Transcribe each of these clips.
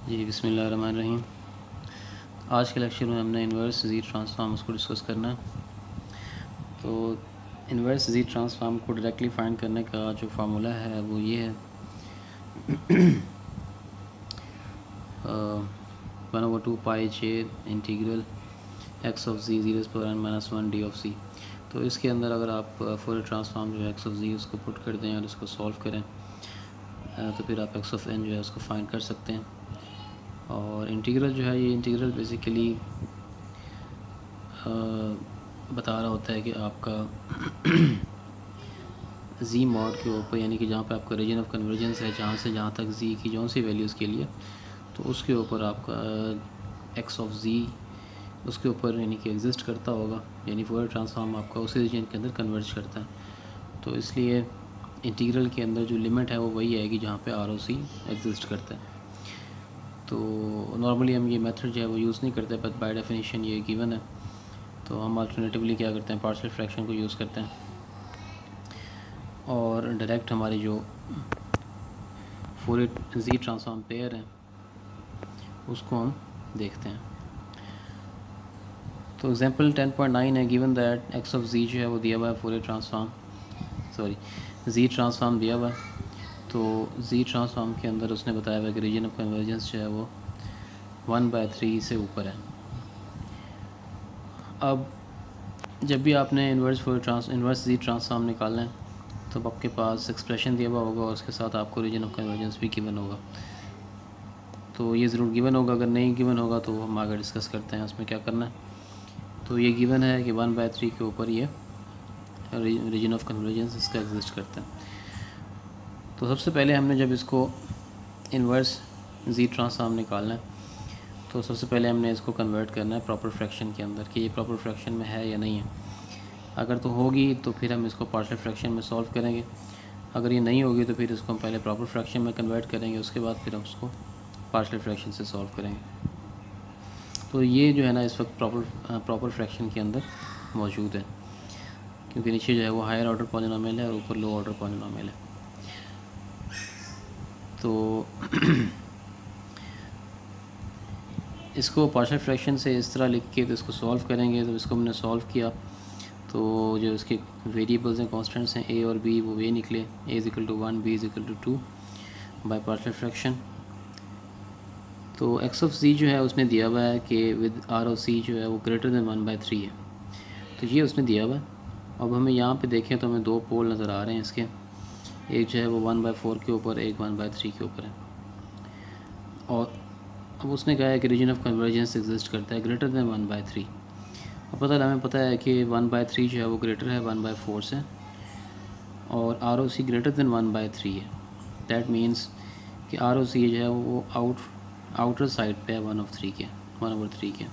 जी बिस्मिल्लाहिर्रहमानिर्रहीम। आज के लेक्चर में हमने इन्वर्स ज़ी ट्रांसफार्म उसको डिस्कस करना है। तो इन्वर्स ज़ी ट्रांसफार्म को डायरेक्टली फाइंड करने का जो फार्मूला है वो ये है 1/2 pi j integral X of Z Z power n minus 1 D of C. तो इसके अंदर अगर आप फोरियर ट्रांसफार्म जो है एक्स ऑफ ज़ी उसको पुट कर दें और इसको सॉल्व करें तो फिर आप एक्स ऑफ एन जो है उसको फाइंड कर सकते हैं। और इंटीग्रल जो है ये इंटीग्रल बेसिकली बता रहा होता है कि आपका जी मॉड के ऊपर, यानी कि जहाँ पे आपका रीजन ऑफ कन्वर्जेंस है, जहाँ से जहाँ तक जी की जौन सी वैल्यूज़ के लिए, तो उसके ऊपर आपका एक्स ऑफ जी उसके ऊपर यानी कि एग्जिस्ट करता होगा, यानी फोरियर ट्रांसफॉर्म आपका उसी रीजन के अंदर कन्वर्ज करता है। तो इसलिए इंटीग्रल के अंदर जो लिमिट है वो वही आएगी जहाँ पे आर ओ सी एग्जिस्ट करता है। तो नॉर्मली हम ये मेथड जो है वो यूज़ नहीं करते, बट बाय डेफिनेशन ये गिवन है। तो हम अल्टरनेटिवली क्या करते हैं, पार्शियल फ्रैक्शन को यूज़ करते हैं और डायरेक्ट हमारी जो फोरियर जी ट्रांसफॉर्म पेयर है उसको हम देखते हैं। तो एग्जांपल 10.9 है, गिवन दैट एक्स ऑफ जी जो है वो दिया हुआ है फोरियर ट्रांसफॉर्म, सॉरी जी ट्रांसफॉर्म दिया हुआ है। तो जी ट्रांसफॉर्म के अंदर उसने बताया हुआ कि रीजन ऑफ कन्वर्जेंस जो है वो 1/3 से ऊपर है। अब जब भी आपने इन्वर्स जी ट्रांसफॉर्म निकालना है तो आपके पास एक्सप्रेशन दिया हुआ होगा और उसके साथ आपको रीजन ऑफ कन्वर्जेंस भी गिवन होगा। तो ये ज़रूर गिवन होगा, अगर नहीं गिवन होगा तो हम आगे डिस्कस करते हैं उसमें क्या करना है। तो ये गिवन है कि 1/3 के ऊपर ये रीजन ऑफ कन्वर्जेंस इसका एग्जिस्ट करता है। तो सबसे पहले हमने जब इसको इन्वर्स जी ट्रांसफॉर्म निकालना है तो सबसे पहले हमने इसको कन्वर्ट करना है प्रॉपर फ्रैक्शन के अंदर कि ये प्रॉपर फ्रैक्शन में है या नहीं है। अगर तो होगी तो फिर हम इसको पार्शियल फ्रैक्शन में सॉल्व करेंगे, अगर ये नहीं होगी तो फिर इसको हम पहले प्रॉपर फ्रैक्शन में कन्वर्ट करेंगे, उसके बाद फिर हम उसको पार्शियल फ्रैक्शन से सॉल्व करेंगे। तो ये जो है ना इस वक्त प्रॉपर फ्रैक्शन के अंदर मौजूद है, क्योंकि नीचे जो है वो हायर ऑर्डर पॉलिनोमियल है और ऊपर लो ऑर्डर पॉलिनोमियल है। तो इसको पार्शियल फ्रैक्शन से इस तरह लिख के तो इसको सॉल्व करेंगे। तो इसको हमने सॉल्व किया तो जो इसके वेरिएबल्स हैं, कांस्टेंट्स हैं ए और बी, वो ये निकले, A is equal to 1, B is equal to 2 by partial fraction. तो एक्स ऑफ सी जो है उसने दिया हुआ है कि विद आर ओ सी जो है वो ग्रेटर दैन 1/3 है, तो ये उसने दिया हुआ है। अब हमें यहाँ पे देखें तो हमें दो पोल नज़र आ रहे हैं इसके, एक जो है वो 1/4 के ऊपर, एक 1/3 के ऊपर है। और अब उसने कहा है कि रीजन ऑफ कन्वर्जेंस एग्जिस्ट करता है ग्रेटर दैन 1/3। अब हमें पता है कि 1/3 जो है वो ग्रेटर है 1/4 से, और are O C greater than 1/3 है। दैट मीन्स कि आर ओ सी जो है वो आउटर साइड पे है 1/3 के।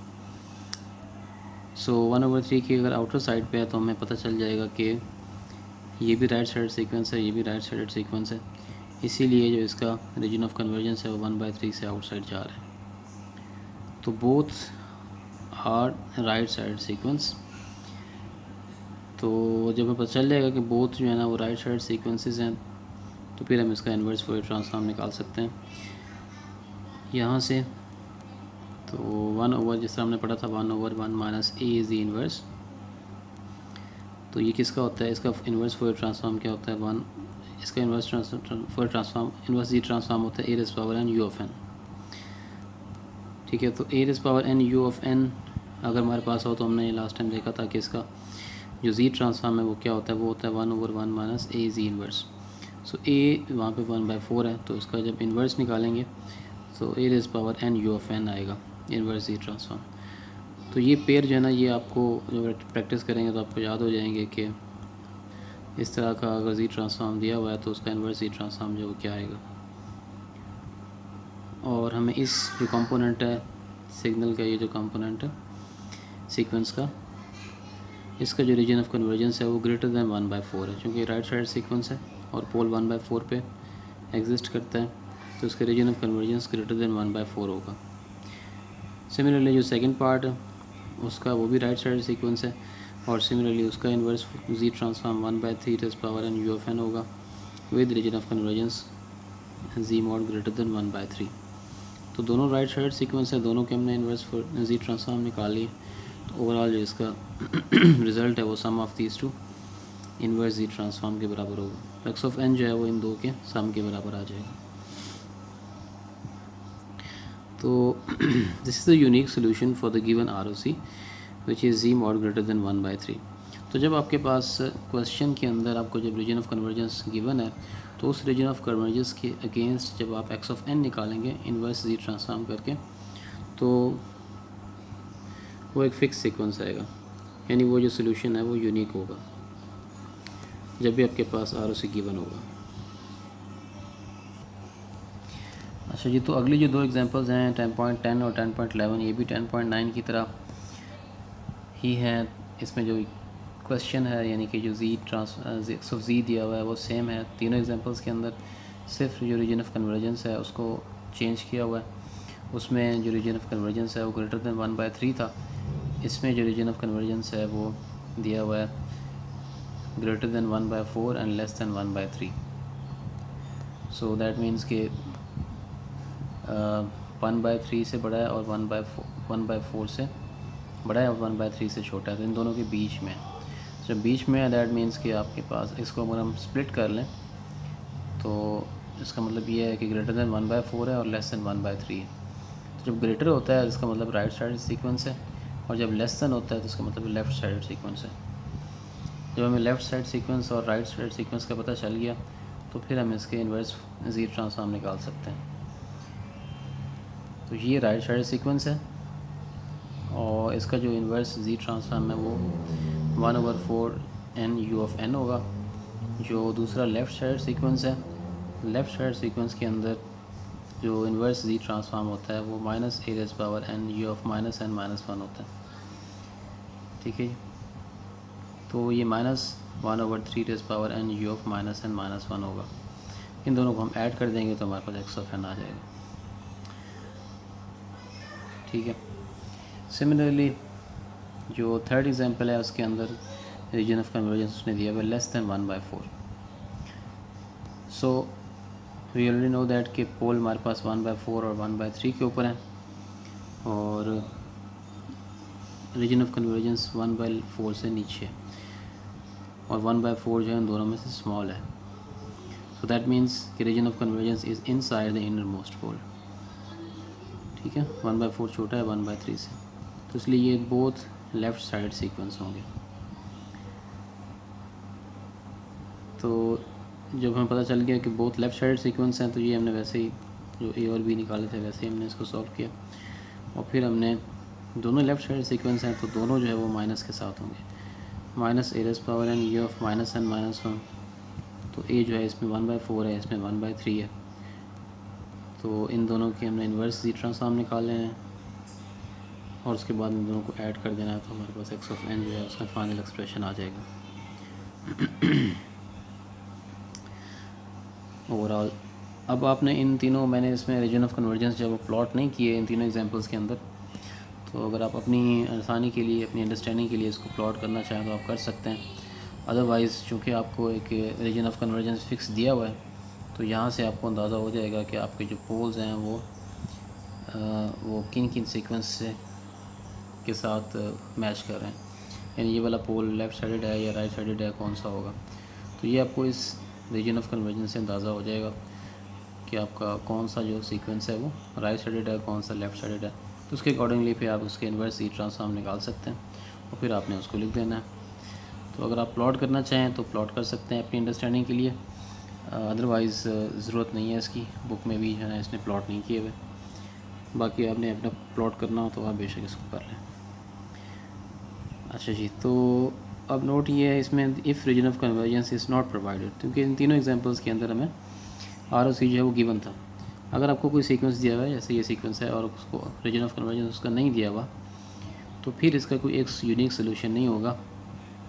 सो 1/3 की अगर आउटर साइड पे है तो हमें पता चल जाएगा कि ये भी राइट साइड सीक्वेंस है, ये भी राइट साइड सीक्वेंस है, इसीलिए जो इसका रीजन ऑफ कन्वर्जेंस है वो 1/3 से आउटसाइड जा रहा है। तो both are right side sequence. तो जब हमें पता चल जाएगा कि बोथ जो है ना वो राइट साइड सीक्वेंसेस हैं तो फिर हम इसका इन्वर्स फोरियर ट्रांसफॉर्म निकाल सकते हैं यहाँ से। तो 1/, जिस तरह हमने पढ़ा था 1/1 minus A is the inverse. तो ये किसका होता है, इसका इन्वर्स फोरियर ट्रांसफॉर्म क्या होता है, 1, इसका inverse Fourier transform inverse Z transform होता है A raise power N U of N. ठीक है, तो A raise power N U of N अगर हमारे पास हो तो हमने लास्ट टाइम देखा था कि इसका जो जी ट्रांसफॉर्म है वो क्या होता है, वो होता है 1/1 माइनस ए जी इन्वर्स। सो ए वहाँ पे 1/4 है, तो इसका जब इन्वर्स निकालेंगे तो A raise power N U of N आएगा इन्वर्स जी ट्रांसफॉर्म। तो ये पेयर जो है ना ये आपको जब प्रैक्टिस करेंगे तो आपको याद हो जाएंगे कि इस तरह का अगर जी ट्रांसफॉर्म दिया हुआ है तो उसका इन्वर्स जी ट्रांसफॉर्म जो क्या आएगा। और हमें इस जो कंपोनेंट है सिग्नल का, ये जो कंपोनेंट है सीक्वेंस का, इसका जो रीजन ऑफ कन्वर्जेंस है वो ग्रेटर दैन 1/4 है, क्योंकि राइट साइड सीक्वेंस है और पोल 1/4 पे एग्जिस्ट करता है, तो इसका region of convergence greater than 1/4 होगा। सिमिलरली जो सेकंड पार्ट है उसका वो भी राइट साइड सीक्वेंस है और सिमिलरली उसका inverse Z transform 1/3 raise power N U of N होगा with region of convergence Z mod greater than 1/3। तो दोनों राइट साइड सीक्वेंस है, दोनों के हमने इन्वर्स जी ट्रांसफॉर्म निकाल लिए। तो ओवरऑल जो इसका रिज़ल्ट है वो sum of these two inverse Z transform के बराबर होगा। एक्स ऑफ एन जो है वो इन दो के सम के बराबर आ जाएगा। तो this is the unique solution for the given R O C which is Z mod greater than 1/3। तो जब आपके पास क्वेश्चन के अंदर आपको जब रीजन ऑफ कन्वर्जेंस गिवन है, तो उस रीजन ऑफ कन्वर्जेंस के अगेंस्ट जब आप एक्स ऑफ एन निकालेंगे इन्वर्स जी ट्रांसफॉर्म करके, तो वो एक फिक्स सीक्वेंस आएगा, यानी वो जो सोल्यूशन है वो यूनिक होगा जब भी आपके पास आर ओ सी गिवन होगा। अच्छा जी, तो अगली जो दो एग्जांपल्स हैं 10.10 और 10.11, ये भी 10.9 की तरह ही है। इसमें जो क्वेश्चन है यानी कि जो जी दिया हुआ है वो सेम है तीनों एग्जांपल्स के अंदर, सिर्फ जो रीजन ऑफ कन्वर्जेंस है उसको चेंज किया हुआ है। उसमें जो रीजन ऑफ कन्वर्जेंस है वो ग्रेटर देन 1/3 था, इसमें जो रीजन ऑफ कन्वर्जेंस है वो दिया हुआ है greater than 1/4 and less than 1/3। So that means कि 1/3 से बड़ा है और 1/4 से बड़ा है और 1/3 से छोटा है, तो इन दोनों के बीच में। जब बीच में है दैट मीन्स कि आपके पास इसको अगर हम स्प्लिट कर लें तो इसका मतलब ये है कि ग्रेटर देन 1/4 है और लेस देन 1/3 है। तो जब ग्रेटर होता है इसका मतलब राइट साइड सीक्वेंस है, और जब लेस देन होता है तो इसका मतलब लेफ़्ट साइड सीक्वेंस है। जब हमें लेफ़्ट साइड सीक्वेंस और राइट साइड सीक्वेंस का पता चल गया तो फिर हम इसके इन्वर्स जी ट्रांसफॉर्म निकाल सकते हैं। तो ये राइट साइड सीक्वेंस है और इसका जो इन्वर्स जी ट्रांसफॉर्म है वो 1/4 n u ऑफ n होगा। जो दूसरा लेफ़्ट साइड सीक्वेंस है, लेफ़्ट साइड सीक्वेंस के अंदर जो इन्वर्स जी ट्रांसफॉर्म होता है वो -a⁻n u ऑफ -n−1 होता है। ठीक है जी, तो ये -1/3n u ऑफ -n−1 होगा। इन दोनों को हम ऐड कर देंगे तो हमारे पास x ऑफ n आ जाएगा। ठीक है, सिमिलरली जो थर्ड एग्जांपल है उसके अंदर रीजन ऑफ कन्वर्जेंस उसने दिया हुआ less than 1/4। So we already know that कि पोल हमारे पास 1/4 और 1/3 के ऊपर हैं, और रीजन ऑफ कन्वर्जेंस 1/4 से नीचे है, और 1/4 जो है उन दोनों में से स्मॉल है। सो दैट मीन्स कि region of convergence is inside the innermost pole. ठीक है, 1/4 छोटा है 1/3 से, तो इसलिए ये बोथ लेफ़्ट साइड सीक्वेंस होंगे। तो जब हमें पता चल गया कि बोथ लेफ़्ट साइड सीक्वेंस हैं, तो ये हमने वैसे ही जो ए और बी निकाले थे वैसे ही हमने इसको सॉल्व किया, और फिर हमने दोनों लेफ़्ट साइड सीक्वेंस हैं तो दोनों जो है वो माइनस के साथ होंगे, -a⁻n u ऑफ -n−1। तो ए जो है इसमें 1/4 है, इसमें 1/3 है, तो इन दोनों के हमने इन्वर्स जी ट्रांसफॉर्म निकाले हैं और उसके बाद इन दोनों को ऐड कर देना है, तो हमारे पास x ऑफ n जो है उसका फाइनल एक्सप्रेशन आ जाएगा। ओवरऑल अब आपने इन तीनों, मैंने इसमें रीजन ऑफ कन्वर्जेंस जब प्लॉट नहीं किए इन तीनों एग्जांपल्स के अंदर, तो अगर आप अपनी आसानी के लिए, अपनी अंडरस्टैंडिंग के लिए इसको प्लॉट करना चाहें तो आप कर सकते हैं। अदरवाइज़ चूँकि आपको एक रीजन ऑफ कन्वर्जेंस फिक्स दिया हुआ है, तो यहाँ से आपको अंदाज़ा हो जाएगा कि आपके जो पोल्स हैं वो किन किन सीक्वेंस से के साथ मैच कर रहे हैं, यानी ये वाला पोल लेफ़्ट साइडेड है या राइट साइडेड है, कौन सा होगा। तो ये आपको इस रीजन ऑफ कन्वर्जेंस से अंदाज़ा हो जाएगा कि आपका कौन सा जो सीक्वेंस है वो राइट साइडेड है, कौन सा लेफ़्ट साइडेड है। तो उसके अकॉर्डिंगली फिर आप उसके इन्वर्स जी ट्रांसफॉर्म निकाल सकते हैं और फिर आपने उसको लिख देना है। तो अगर आप प्लॉट करना चाहें तो प्लॉट कर सकते हैं अपनी अंडरस्टैंडिंग के लिए, अदरवाइज़ ज़रूरत नहीं है इसकी, बुक में भी है ना इसने प्लॉट नहीं किए हुए। बाकी आपने अपना प्लॉट करना हो तो आप बेशक इसको कर लें। अच्छा जी, तो अब नोट ये है इसमें, if region of convergence is not provided, क्योंकि इन तीनों एग्जांपल्स के अंदर हमें आर ओ सी जो है वो गिवन था। अगर आपको कोई सीक्वेंस दिया हुआ है, जैसे ये सीक्वेंस है, और उसको रीजन ऑफ कन्वर्जेंस उसका नहीं दिया हुआ, तो फिर इसका कोई एक यूनिक सोल्यूशन नहीं होगा,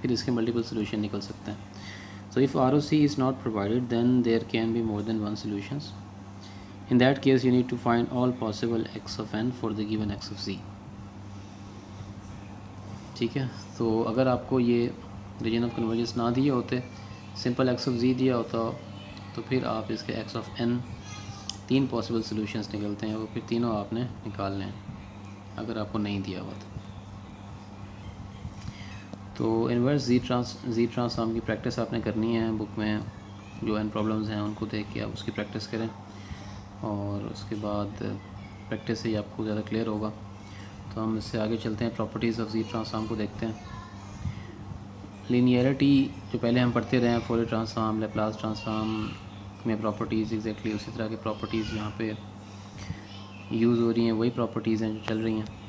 फिर इसके मल्टीपल सोल्यूशन निकल सकते हैं। So if R O C is not provided then there can be more than one solutions. In that case you need to find all possible X of N for the given X of Z. ठीक है, तो अगर आपको ये reason of convergence ना दिए होते, simple x of जी दिया होता, तो फिर आप इसके X of N 3 possible solutions निकलते हैं, वो फिर तीनों आपने निकालने हैं अगर आपको नहीं दिया हुआ तो इन्वर्स जी ट्रांसफॉर्म की प्रैक्टिस आपने करनी है। बुक में जो एन प्रॉब्लम्स हैं उनको देख के आप उसकी प्रैक्टिस करें और उसके बाद प्रैक्टिस से ही आपको ज़्यादा क्लियर होगा। तो हम इससे आगे चलते हैं, प्रॉपर्टीज़ ऑफ जी ट्रांसफॉर्म को देखते हैं। लीनियरिटी जो पहले हम पढ़ते रहे हैं, फोरियर ट्रांसफॉर्म, लैप्लास ट्रांसफॉर्म में प्रॉपर्टीज़ एग्जैक्टली उसी तरह की प्रॉपर्टीज़ यहाँ पे यूज़ हो रही हैं, वही प्रॉपर्टीज़ हैं जो चल रही हैं।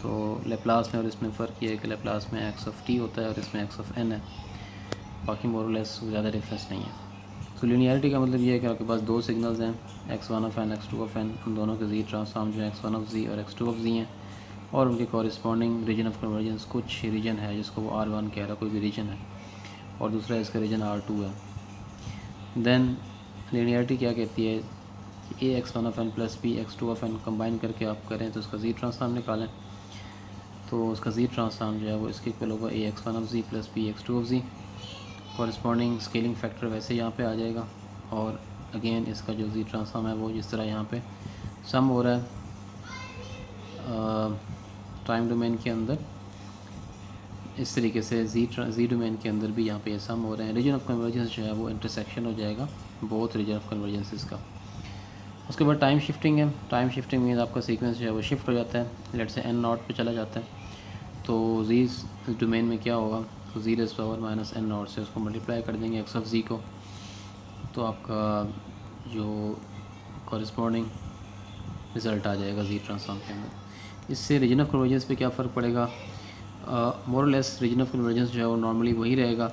तो लैप्लास में और इसमें फ़र्क ये है कि लैप्लास में एक्स ऑफ टी होता है और इसमें एक्स ऑफ एन है, बाकी मोर लेस ज़्यादा डिफरेंस नहीं है। तो लीनियरिटी का मतलब ये है कि आपके पास दो सिग्नल्स हैं, x1 of N, x2 of N, उन दोनों के जी ट्रांसफॉर्म जो है x1 ऑफ जी और x2 ऑफ जी हैं और उनके कॉरिस्पॉन्डिंग रीजन ऑफ कन्वर्जेंस कुछ रीजन है जिसको वो R1 कह रहा है, कोई भी रीजन है, और दूसरा इसका रीजन R2 है। देन लीनियरिटी क्या कहती है कि a x1 of N plus b x2 of N combine करके आप करें तो उसका जी ट्रांसफॉर्म निकालें, तो उसका जी ट्रांसफॉर्म जो है वो इसके इक्वल होगा a x1 of Z plus b x2 of Z. Corresponding scaling factor वैसे यहाँ पे आ जाएगा और अगेन इसका जो जी ट्रांसफॉर्म है वो जिस तरह यहाँ पे सम हो रहा है टाइम डोमेन के अंदर, इस तरीके से जी डोमेन के अंदर भी यहाँ पे सम हो रहे हैं। रीजन ऑफ कन्वर्जेंस जो है वो इंटरसेक्शन हो जाएगा बोथ रीजन ऑफ कन्वर्जेंसेस का। उसके बाद टाइम शिफ्टिंग है। टाइम शिफ्टिंग मीन्स आपका सीक्वेंस जो है वो शिफ्ट हो जाता है, लेट से n नॉट पे चला जाता है, तो जी डोमेन में क्या होगा, तो Z raise power minus n not से उसको मल्टीप्लाई कर देंगे x ऑफ जी को, तो आपका जो कॉरस्पॉन्डिंग रिज़ल्ट आ जाएगा जी ट्रांसफॉर्म के अंदर। इससे रीजन ऑफ कन्वर्जेंस पे क्या फ़र्क पड़ेगा, more less region of convergence जो है वो नॉर्मली वही रहेगा।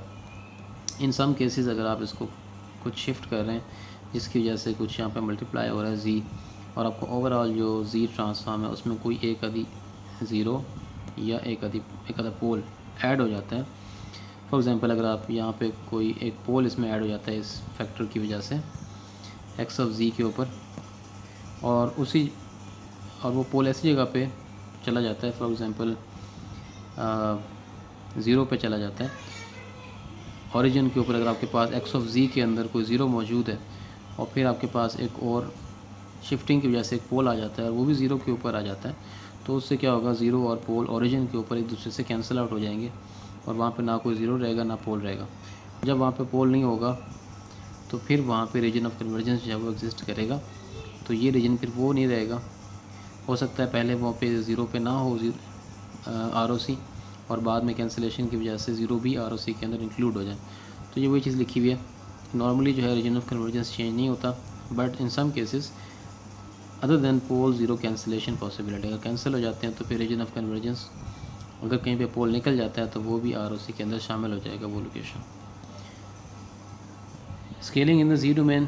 इन सम केसेस अगर आप इसको कुछ शिफ्ट कर रहे हैं जिसकी वजह से कुछ यहाँ पे मल्टीप्लाई हो रहा है जी, और आपको ओवरऑल जो जी ट्रांसफॉर्म है उसमें कोई एक आधी ज़ीरो या एक आधा पोल ऐड हो जाता है। फॉर एग्ज़ाम्पल अगर आप यहाँ पे कोई एक पोल इसमें ऐड हो जाता है इस फैक्टर की वजह से एक्स ऑफ जी के ऊपर, और वो पोल ऐसी जगह पे चला जाता है, फॉर एग्ज़ाम्पल ज़ीरो पे चला जाता है ओरिजिन के ऊपर। अगर आपके पास एक्स ऑफ जी के अंदर कोई ज़ीरो मौजूद है और फिर आपके पास एक और शिफ्टिंग की वजह से एक पोल आ जाता है और वो भी ज़ीरो के ऊपर आ जाता है, तो उससे क्या होगा, ज़ीरो और पोल ओरिजिन के ऊपर एक दूसरे से कैंसिल आउट हो जाएंगे और वहाँ पे ना कोई ज़ीरो रहेगा ना पोल रहेगा। जब वहाँ पे पोल नहीं होगा तो फिर वहाँ पे रीजन ऑफ कन्वर्जेंस जो है वो एग्जिस्ट करेगा, तो ये रीजन फिर वो नहीं रहेगा। हो सकता है पहले वहाँ पे ज़ीरो पे ना हो ROC और बाद में कैंसिलेशन की वजह से ज़ीरो भी ROC के अंदर इंक्लूड हो जाए, तो ये वही चीज़ लिखी हुई है। नॉर्मली जो है रीजन ऑफ कन्वर्जेंस चेंज नहीं होता, but in some cases other than pole zero cancellation possibility, अगर कैंसिल हो जाते हैं तो फिर रीजन ऑफ कन्वर्जेंस अगर कहीं पे पोल निकल जाता है तो वो भी ROC के अंदर शामिल हो जाएगा वो location. Scaling in the Z domain,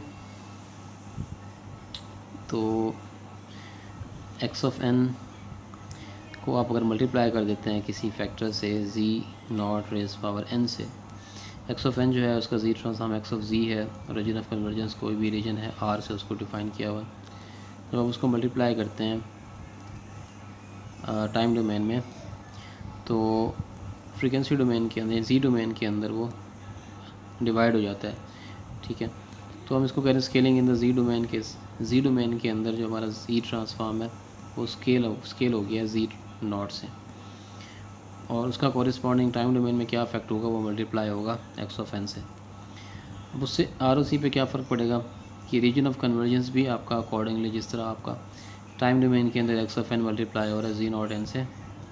तो एक्स ऑफ एन को आप अगर मल्टीप्लाई कर देते हैं किसी फैक्टर से जी नॉट रेज़ पावर n से, एक्स ऑफ एन जो है उसका जी ट्रांसफॉर्म एक्स ऑफ जी है, रीजन ऑफ कन्वर्जेंस कोई भी रीजन है R से उसको डिफ़ाइन किया हुआ है। जब आप उसको मल्टीप्लाई करते हैं टाइम डोमेन में तो फ्रीक्वेंसी डोमेन के अंदर जी डोमेन के अंदर वो डिवाइड हो जाता है, ठीक है। तो हम इसको कह रहे हैं scaling in the Z domain के। जी डोमेन के अंदर जो हमारा जी ट्रांसफॉर्म है वो स्केल हो गया जी नॉट से, और उसका कॉरिस्पॉन्डिंग टाइम डोमेन में क्या इफेक्ट होगा, वो मल्टीप्लाई होगा एक्स ऑफ एन से। अब उससे ROC पे क्या फ़र्क पड़ेगा कि रीजन ऑफ कन्वर्जेंस भी आपका अकॉर्डिंगली जिस तरह आपका टाइम डोमेन के अंदर एक्स ऑफ एन मल्टीप्लाई हो रहा है जी नॉट एन से,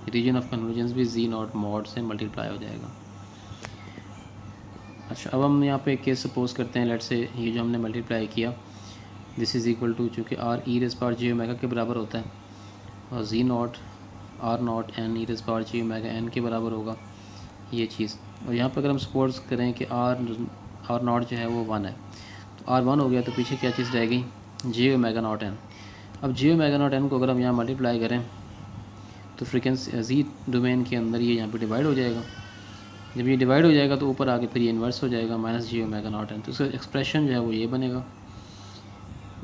रीजन ऑफ कन्वर्जेंस भी जी नॉट मॉड से मल्टीप्लाई हो जाएगा। अच्छा, अब हम यहाँ पे एक केस सपोज करते हैं, लेट से ये जो हमने मल्टीप्लाई किया दिस इज़ इक्वल टू, चूँकि R e raise power j omega के बराबर होता है और Z not R not n e raise power j omega n के बराबर होगा ये चीज़। और यहाँ पर अगर हम सपोज करें कि R नॉट जो है वो 1 है, तो R 1 हो गया तो पीछे क्या चीज़ रह गई, j ओमेगा नॉट n। अब j ओमेगा नॉट n को अगर हम यहाँ मल्टीप्लाई करें तो फ्रीक्वेंसी जी डोमेन के अंदर ये यहाँ पे डिवाइड हो जाएगा। जब ये डिवाइड हो जाएगा तो ऊपर आके फिर ये इन्वर्स हो जाएगा minus Z omega naught n, तो इसका एक्सप्रेशन जो है वो ये बनेगा।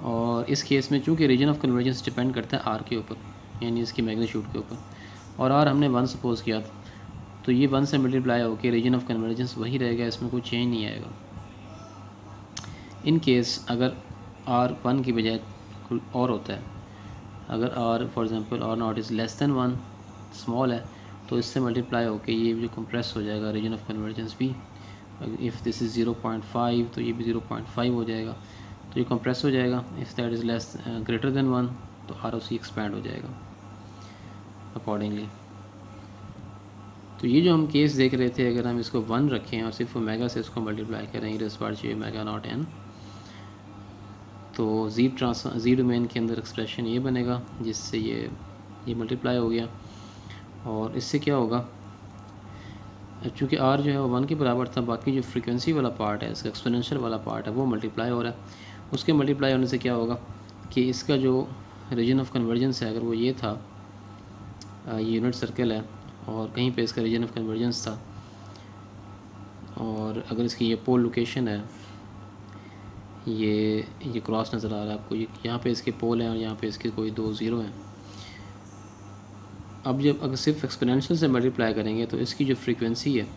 और इस केस में चूँकि रीजन ऑफ कन्वर्जेंस डिपेंड करता है R के ऊपर, यानी इसकी मैग्नीट्यूड के ऊपर, और R हमने 1 सपोज किया था, तो ये 1 से मल्टीप्लाई होकर रीजन ऑफ कन्वर्जेंस वही रहेगा, इसमें कोई चेंज नहीं आएगा। इन केस अगर आर वन की बजाय कोई और होता है। अगर R for example R naught is less than one, small है, तो इससे मल्टीप्लाई होकर ये जो कंप्रेस हो जाएगा रीजन ऑफ कन्वर्जेंस भी। इफ़ दिस इज़ 0.5 तो ये भी 0.5 हो जाएगा, तो ये कंप्रेस हो जाएगा। If that is less greater than one तो आर ओ सी एक्सपैंड हो जाएगा अकॉर्डिंगली। तो ये जो हम केस देख रहे थे, अगर हम इसको 1 रखें और सिर्फ ओमेगा से इसको मल्टीप्लाई करें रेस बार जे ओमेगा नॉट एन, तो जी डोमेन के अंदर एक्सप्रेशन ये बनेगा जिससे ये मल्टीप्लाई हो गया। और इससे क्या होगा, चूँकि आर जो है वो 1 के बराबर था, बाकी जो फ्रीक्वेंसी वाला पार्ट है, इसका एक्सपोनेंशियल वाला पार्ट है, वो मल्टीप्लाई हो रहा है। उसके मल्टीप्लाई होने से क्या होगा कि इसका जो रीजन ऑफ कन्वर्जेंस है, अगर वो ये था, ये यूनिट सर्कल है और कहीं पे इसका रीजन ऑफ कन्वर्जेंस था, और अगर इसकी ये पोल लोकेशन है, ये क्रॉस नज़र आ रहा है आपको, ये यहाँ पे इसके पोल हैं और यहाँ पे इसके कोई 2 ज़ीरो हैं। अब जब अगर सिर्फ एक्सपोनेंशियल से मल्टीप्लाई करेंगे तो इसकी जो फ्रीक्वेंसी है,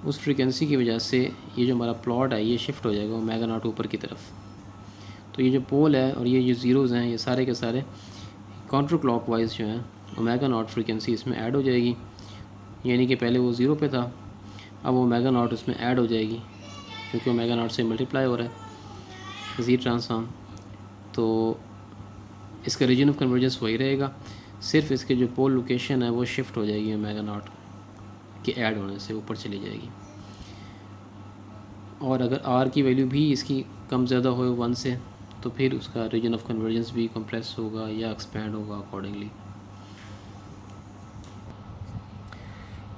उस फ्रीक्वेंसी की वजह से ये जो हमारा प्लॉट है ये शिफ्ट हो जाएगा ओमेगा नॉट ऊपर की तरफ। तो ये जो पोल है और ये जो ज़ीरोज़ हैं, ये सारे के सारे काउंटर क्लॉकवाइज जो हैं, ओमेगा नॉट फ्रीक्वेंसी इसमें ऐड हो जाएगी। यानी कि पहले वो 0 पे था, अब ओमेगा नॉट उसमें ऐड हो जाएगी क्योंकि ओमेगा नॉट से मल्टीप्लाई हो रहा है जी ट्रांसफॉर्म। तो इसका रीजन ऑफ कन्वर्जेंस वही रहेगा, सिर्फ इसके जो पोल लोकेशन है वो शिफ्ट हो जाएगी ओमेगा नॉट के ऐड होने से ऊपर चली जाएगी। और अगर आर की वैल्यू भी इसकी कम ज़्यादा हो 1 से, तो फिर उसका रीजन ऑफ कन्वर्जेंस भी कंप्रेस होगा या एक्सपैंड होगा अकॉर्डिंगली।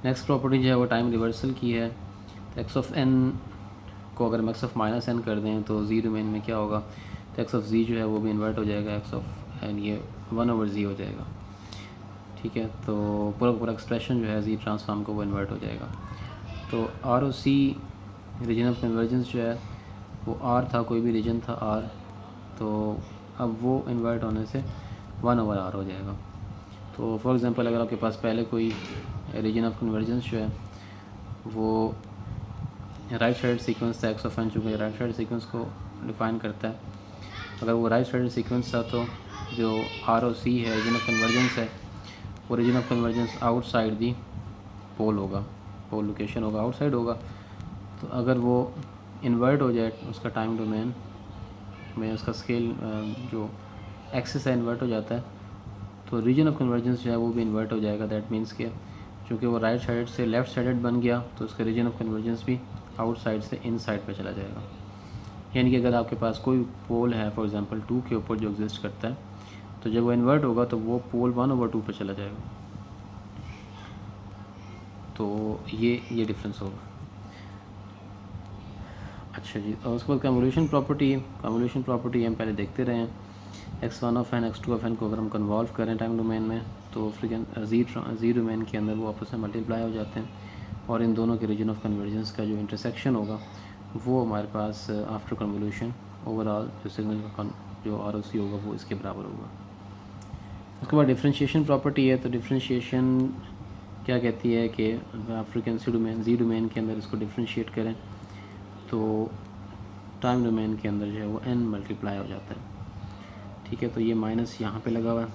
नेक्स्ट प्रॉपर्टी जो है वो टाइम रिवर्सल की है। तो एक्स ऑफ एन को अगर हम एक्स ऑफ माइनस एन कर दें तो जी डोमेन में क्या होगा, तो एक्स ऑफ जी जो है वो भी इन्वर्ट हो जाएगा, एक्स ऑफ एन ये 1/z हो जाएगा। ठीक है, तो पूरा पूरा एक्सप्रेशन जो है जी ट्रांसफॉर्म को वो इन्वर्ट हो जाएगा। तो R O C region of convergence जो है वो आर था, कोई भी रीजन था आर, तो अब वो इन्वर्ट होने से 1/r हो जाएगा। तो फॉर एग्ज़ाम्पल अगर आपके पास पहले कोई रीजन ऑफ कन्वर्जेंस जो है वो राइट साइड सीक्वेंस था, एक्स ऑफ एन चूँकि राइट साइड सीक्वेंस को डिफ़ाइन करता है, अगर वो राइट साइड सीक्वेंस था तो जो आर ओ सी है रीजन ऑफ कन्वर्जेंस है, वो region of convergence outside the pole होगा, पोल लोकेशन होगा आउटसाइड होगा। तो अगर वो इन्वर्ट हो जाए उसका टाइम डोमेन में, उसका स्केल जो एक्सिस है इन्वर्ट हो जाता है, तो रीजन ऑफ कन्वर्जेंस जो है वो भी इन्वर्ट हो जाएगा। दैट मीन्स कि चूँकि वो राइट साइड से लेफ़्ट साइडेड बन गया तो उसका रीजन ऑफ कन्वर्जेंस भी आउटसाइड से इन साइड पर चला जाएगा। यानी कि अगर आपके पास कोई पोल है फॉर एग्जांपल 2 के ऊपर जो एग्जिस्ट करता है, तो जब वो इन्वर्ट होगा तो वो पोल 1/2 पर चला जाएगा। तो ये डिफरेंस होगा। अच्छा जी, और उसके बाद कन्वोल्यूशन प्रॉपर्टी हम पहले देखते रहे हैं। x1 of N x2 of N को अगर हम कन्वॉल्व करें टाइम डोमेन में, तो जी डोमेन के अंदर वो आपस में मल्टीप्लाई हो जाते हैं, और इन दोनों के रीजन ऑफ कन्वर्जेंस का जो इंटरसेक्शन होगा वो हमारे पास आफ्टर कन्वोल्यूशन ओवरऑल जो सिग्नल का जो आर ओ सी होगा वो इसके बराबर होगा। उसके बाद डिफ्रेंशिएशन प्रॉपर्टी है। तो डिफ्रेंशिएशन क्या कहती है कि आप फ्रीक्वेंसी डोमेन जी डोमेन के अंदर इसको डिफ्रेंशिएट करें तो टाइम डोमेन के अंदर जो है वो n मल्टीप्लाई हो जाता है। ठीक है, तो ये माइनस यहाँ पे लगा हुआ है,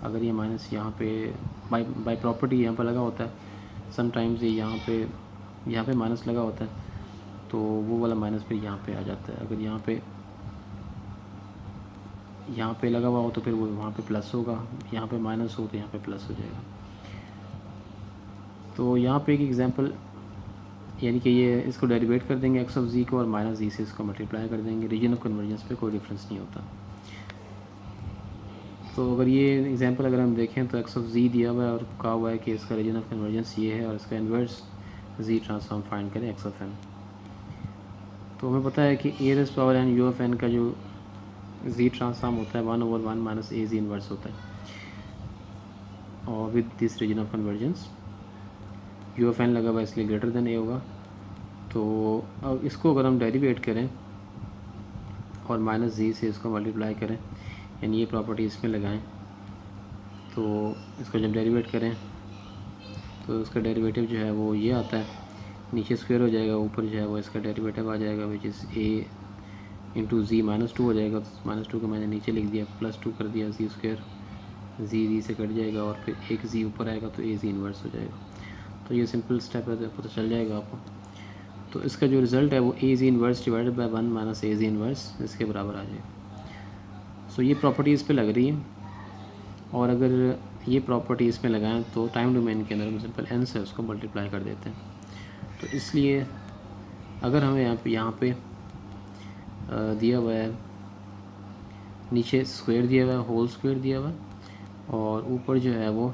अगर ये माइनस यहाँ पे बाय प्रॉपर्टी यहाँ पे लगा होता है, समटाइम्स ये यहाँ पे माइनस लगा होता है, तो वो वाला माइनस फिर यहाँ पे आ जाता है। अगर यहाँ पे लगा हुआ हो तो फिर वो वहाँ पे प्लस होगा, यहाँ पे माइनस हो तो यहाँ पे प्लस हो जाएगा। तो यहाँ पे एक एग्जांपल, यानी कि ये इसको डेरिवेट कर देंगे एक्स ऑफ जी को और माइनस जी से इसको मल्टीप्लाई कर देंगे, रीजन ऑफ कन्वर्जेंस पे कोई डिफरेंस नहीं होता। तो अगर ये एग्जांपल अगर हम देखें तो एक्स ऑफ जी दिया हुआ है और कहा हुआ है कि इसका रीजन ऑफ कन्वर्जेंस ये है और इसका इन्वर्स जी ट्रांसफॉर्म फाइंड करें एक्स ऑफ एन। तो हमें पता है कि A raise power N U of N का जो जी ट्रांसफॉर्म होता है 1/1 माइनस ए जी इन्वर्स होता है, और with this region of convergence U of N लगा हुआ है इसलिए ग्रेटर देन ए होगा। तो अब इसको अगर हम डेरिवेट करें और माइनस जी से इसको मल्टीप्लाई करें, यानी ये प्रॉपर्टी इसमें लगाएं, तो इसको जब डेरिवेट करें तो उसका डेरिवेटिव जो है वो ये आता है, नीचे स्क्वायर हो जाएगा, ऊपर जो है वो इसका डेरिवेटिव आ जाएगा विच इज़ ए इंटू जी -2 हो जाएगा, -2 को मैंने नीचे लिख दिया, +2 कर दिया जी स्क्वायर, जी से कट जाएगा और फिर एक जी ऊपर आएगा तो ए जी इन्वर्स हो जाएगा। तो ये सिंपल स्टेप है, तो पता चल जाएगा आपको। तो इसका जो रिज़ल्ट है वो A Z inverse divided by 1 minus A Z inverse इसके बराबर आ जाएगा। सो ये प्रॉपर्टी इस पे लग रही है, और अगर ये प्रॉपर्टी इसमें लगाएं तो टाइम डोमेन के अंदर हम सिंपल n से उसको मल्टीप्लाई कर देते हैं। तो इसलिए अगर हमें यहाँ पे दिया हुआ है, नीचे स्क्वायर दिया हुआ है, होल स्क्वायर दिया हुआ है, और ऊपर जो है वो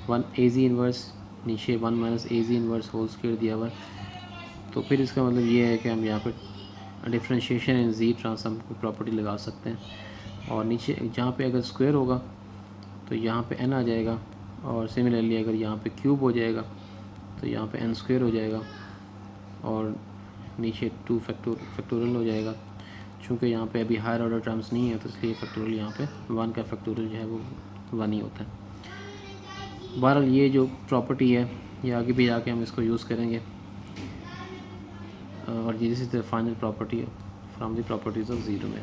1 ए जी इन्वर्स, नीचे 1 minus A Z inverse whole square दिया हुआ है, तो फिर इसका मतलब ये है कि हम यहाँ पर डिफ्रेंशिएशन इन जी ट्रांसफॉर्म की प्रॉपर्टी लगा सकते हैं। और नीचे जहाँ पे अगर स्क्वायर होगा तो यहाँ पे n आ जाएगा, और सिमिलरली अगर यहाँ पे क्यूब हो जाएगा तो यहाँ पे n स्क्वायर हो जाएगा, और नीचे 2 फैक्टोरियल हो जाएगा। चूँकि यहाँ पे अभी हायर ऑर्डर टर्म्स नहीं है तो इसलिए फैक्टोरियल यहाँ पे 1 का फैक्टोरियल जो है वो 1 ही होता है। बहरहाल ये जो प्रॉपर्टी है ये आगे भी जाके हम इसको यूज़ करेंगे, और this is the final property from the properties of zero में।